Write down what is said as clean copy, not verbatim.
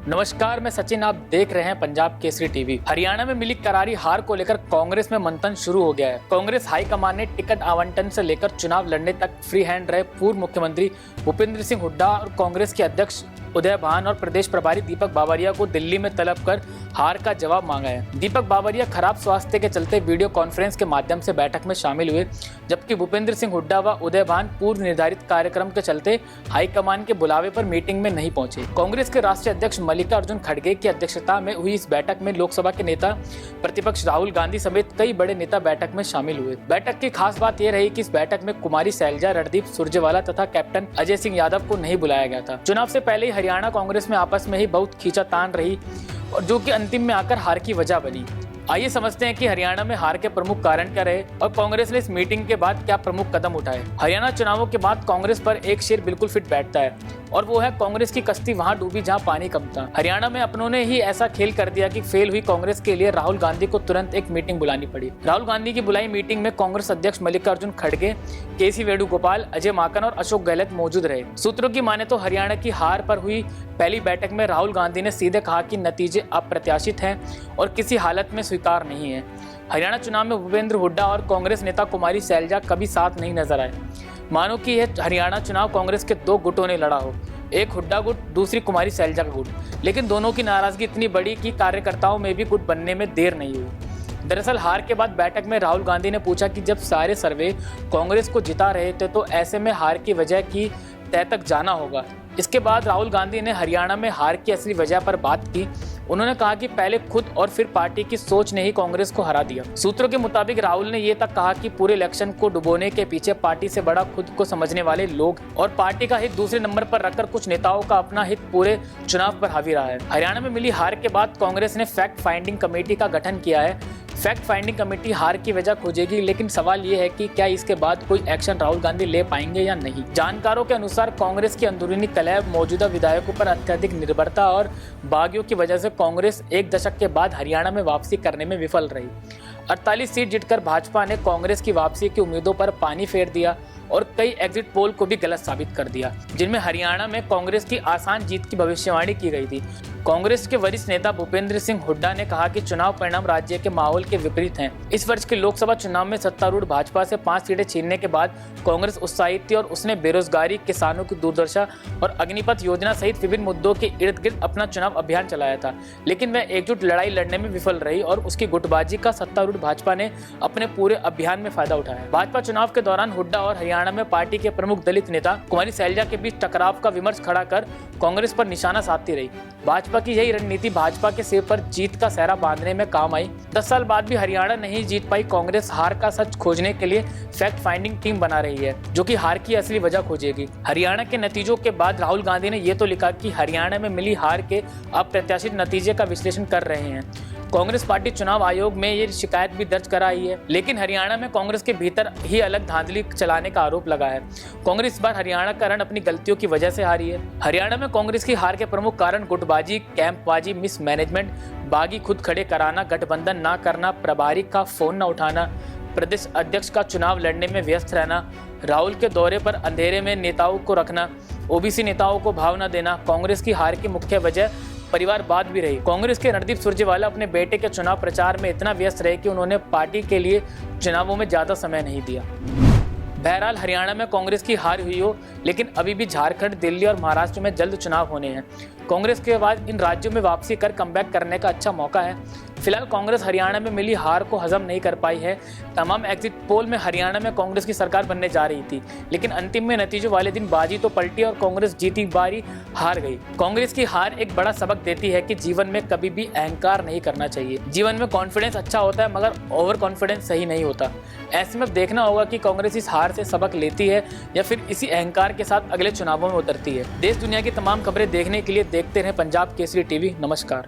नमस्कार, मैं सचिन। आप देख रहे हैं पंजाब केसरी टीवी। हरियाणा में मिली करारी हार को लेकर कांग्रेस में मंथन शुरू हो गया है। कांग्रेस हाईकमान ने टिकट आवंटन से लेकर चुनाव लड़ने तक फ्री हैंड रहे पूर्व मुख्यमंत्री भूपेंद्र सिंह हुड्डा और कांग्रेस के अध्यक्ष उदय भान और प्रदेश प्रभारी दीपक बावरिया को दिल्ली में तलब कर हार का जवाब मांगा है। दीपक बावरिया खराब स्वास्थ्य के चलते वीडियो कॉन्फ्रेंस के माध्यम से बैठक में शामिल हुए, जबकि भूपेंद्र सिंह हुड्डा व उदय भान पूर्व निर्धारित कार्यक्रम के चलते हाईकमान के बुलावे पर मीटिंग में नहीं पहुंचे। कांग्रेस के राष्ट्रीय अध्यक्ष मल्लिकार्जुन खड़गे की अध्यक्षता में हुई इस बैठक में लोकसभा के नेता प्रतिपक्ष राहुल गांधी समेत कई बड़े नेता बैठक में शामिल हुए। बैठक की खास बात यह रही कि इस बैठक में कुमारी सैलजा, रणदीप सुरजेवाला तथा कैप्टन अजय सिंह यादव को नहीं बुलाया गया था। चुनाव से पहले ही हरियाणा कांग्रेस में आपस में ही बहुत खींचातान रही और जो कि अंतिम में आकर हार की वजह बनी। आइए समझते हैं कि हरियाणा में हार के प्रमुख कारण क्या रहे और कांग्रेस ने इस मीटिंग के बाद क्या प्रमुख कदम उठाए। हरियाणा चुनावों के बाद कांग्रेस पर एक शेर बिल्कुल फिट बैठता है और वो है कांग्रेस की कश्ती वहां डूबी जहां पानी कम था। हरियाणा में अपनों ने ही ऐसा खेल कर दिया कि फेल हुई कांग्रेस के लिए राहुल गांधी को तुरंत एक मीटिंग बुलानी पड़ी। राहुल गांधी की बुलाई मीटिंग में कांग्रेस अध्यक्ष मल्लिकार्जुन खड़गे, केसी वेणुगोपाल, अजय माकन और अशोक गहलोत मौजूद रहे। सूत्रों की माने तो हरियाणा की हार पर हुई पहली बैठक में राहुल गांधी ने सीधे कहा कि नतीजे अप्रत्याशित हैं और किसी हालत में स्वीकार नहीं है। हरियाणा चुनाव में भूपेंद्र हुड्डा और कांग्रेस नेता कुमारी सैलजा कभी साथ नहीं नजर आए। मानो कि यह हरियाणा चुनाव कांग्रेस के दो गुटों ने लड़ा हो, एक हुड्डा गुट, दूसरी कुमारी सैलजा का गुट। लेकिन दोनों की नाराजगी इतनी बड़ी कि कार्यकर्ताओं में भी गुट बनने में देर नहीं हुई। दरअसल हार के बाद बैठक में राहुल गांधी ने पूछा कि जब सारे सर्वे कांग्रेस को जिता रहे थे तो ऐसे में हार की वजह की तय तक जाना होगा। इसके बाद राहुल गांधी ने हरियाणा में हार की असली वजह पर बात की। उन्होंने कहा कि पहले खुद और फिर पार्टी की सोच ने ही कांग्रेस को हरा दिया। सूत्रों के मुताबिक राहुल ने ये तक कहा कि पूरे इलेक्शन को डुबोने के पीछे पार्टी से बड़ा खुद को समझने वाले लोग और पार्टी का हित दूसरे नंबर पर रखकर कुछ नेताओं का अपना हित पूरे चुनाव पर हावी रहा है। हरियाणा में मिली हार के बाद कांग्रेस ने फैक्ट फाइंडिंग कमेटी का गठन किया है। फैक्ट फाइंडिंग कमेटी हार की वजह खोजेगी, लेकिन सवाल ये है कि क्या इसके बाद कोई एक्शन राहुल गांधी ले पाएंगे या नहीं। जानकारों के अनुसार कांग्रेस की अंदरूनी कलह, मौजूदा विधायकों पर अत्यधिक निर्भरता और बागियों की वजह से कांग्रेस एक दशक के बाद हरियाणा में वापसी करने में विफल रही। 48 सीट जीतकर भाजपा ने कांग्रेस की वापसी की उम्मीदों पर पानी फेर दिया और कई एग्जिट पोल को भी गलत साबित कर दिया, जिनमें हरियाणा में कांग्रेस की आसान जीत की भविष्यवाणी की गई थी। कांग्रेस के वरिष्ठ नेता भूपेंद्र सिंह हुड्डा ने कहा कि चुनाव परिणाम राज्य के माहौल के विपरीत हैं। इस वर्ष के लोकसभा चुनाव में सत्तारूढ़ भाजपा से 5 सीटें छीनने के बाद कांग्रेस उत्साहित थी और उसने बेरोजगारी, किसानों की दुर्दशा और अग्निपथ योजना सहित विभिन्न मुद्दों के इर्द गिर्द अपना चुनाव अभियान चलाया था। लेकिन वह एकजुट लड़ाई लड़ने में विफल रही और उसकी गुटबाजी का सत्तारूढ़ भाजपा ने अपने पूरे अभियान में फायदा उठाया। भाजपा चुनाव के दौरान हुड्डा और हरियाणा में पार्टी के प्रमुख दलित नेता कुमारी सैलजा के बीच टकराव का विमर्श खड़ा कर कांग्रेस पर निशाना साधती रही। भाजपा की यही रणनीति भाजपा के सिर पर जीत का सेहरा बांधने में काम आई। 10 साल बाद भी हरियाणा नहीं जीत पाई कांग्रेस हार का सच खोजने के लिए फैक्ट फाइंडिंग टीम बना रही है, जो कि हार की असली वजह खोजेगी। हरियाणा के नतीजों के बाद राहुल गांधी ने यह तो लिखा कि हरियाणा में मिली हार के अप्रत्याशित नतीजे का विश्लेषण कर रहे हैं। कांग्रेस पार्टी चुनाव आयोग में ये शिकायत भी दर्ज कराई है, लेकिन हरियाणा में कांग्रेस के भीतर ही अलग धांधली चलाने का आरोप लगा है। कांग्रेस इस बार हरियाणा का रण अपनी गलतियों की वजह से हारी है। हरियाणा में कांग्रेस की हार के प्रमुख कारण गुटबाजी, कैंपबाजी, मिसमैनेजमेंट, बागी खुद खड़े कराना, गठबंधन ना करना, प्रभारी का फोन न उठाना, प्रदेश अध्यक्ष का चुनाव लड़ने में व्यस्त रहना, राहुल के दौरे पर अंधेरे में नेताओं को रखना, ओबीसी नेताओं को भाव न देना कांग्रेस की हार की मुख्य वजह परिवारवाद भी रही। कांग्रेस के रणदीप सुरजेवाला अपने बेटे के चुनाव प्रचार में इतना व्यस्त रहे कि उन्होंने पार्टी के लिए चुनावों में ज्यादा समय नहीं दिया। बहरहाल हरियाणा में कांग्रेस की हार हुई हो, लेकिन अभी भी झारखंड, दिल्ली और महाराष्ट्र में जल्द चुनाव होने हैं। कांग्रेस के बाद इन राज्यों में वापसी कर कमबैक करने का अच्छा मौका है। फिलहाल कांग्रेस हरियाणा में मिली हार को हजम नहीं कर पाई है। तमाम एग्जिट पोल में हरियाणा में कांग्रेस की सरकार बनने जा रही थी, लेकिन अंतिम में नतीजों वाले दिन बाजी तो पलटी और कांग्रेस जीती बारी हार गई। कांग्रेस की हार एक बड़ा सबक देती है कि जीवन में कभी भी अहंकार नहीं करना चाहिए। जीवन में कॉन्फिडेंस अच्छा होता है, मगर ओवर कॉन्फिडेंस सही नहीं होता। ऐसे में देखना होगा कि कांग्रेस इस हार से सबक लेती है या फिर इसी अहंकार के साथ अगले चुनावों में उतरती है। देश दुनिया की तमाम खबरें देखने के लिए देखते रहें पंजाब केसरी टीवी। नमस्कार।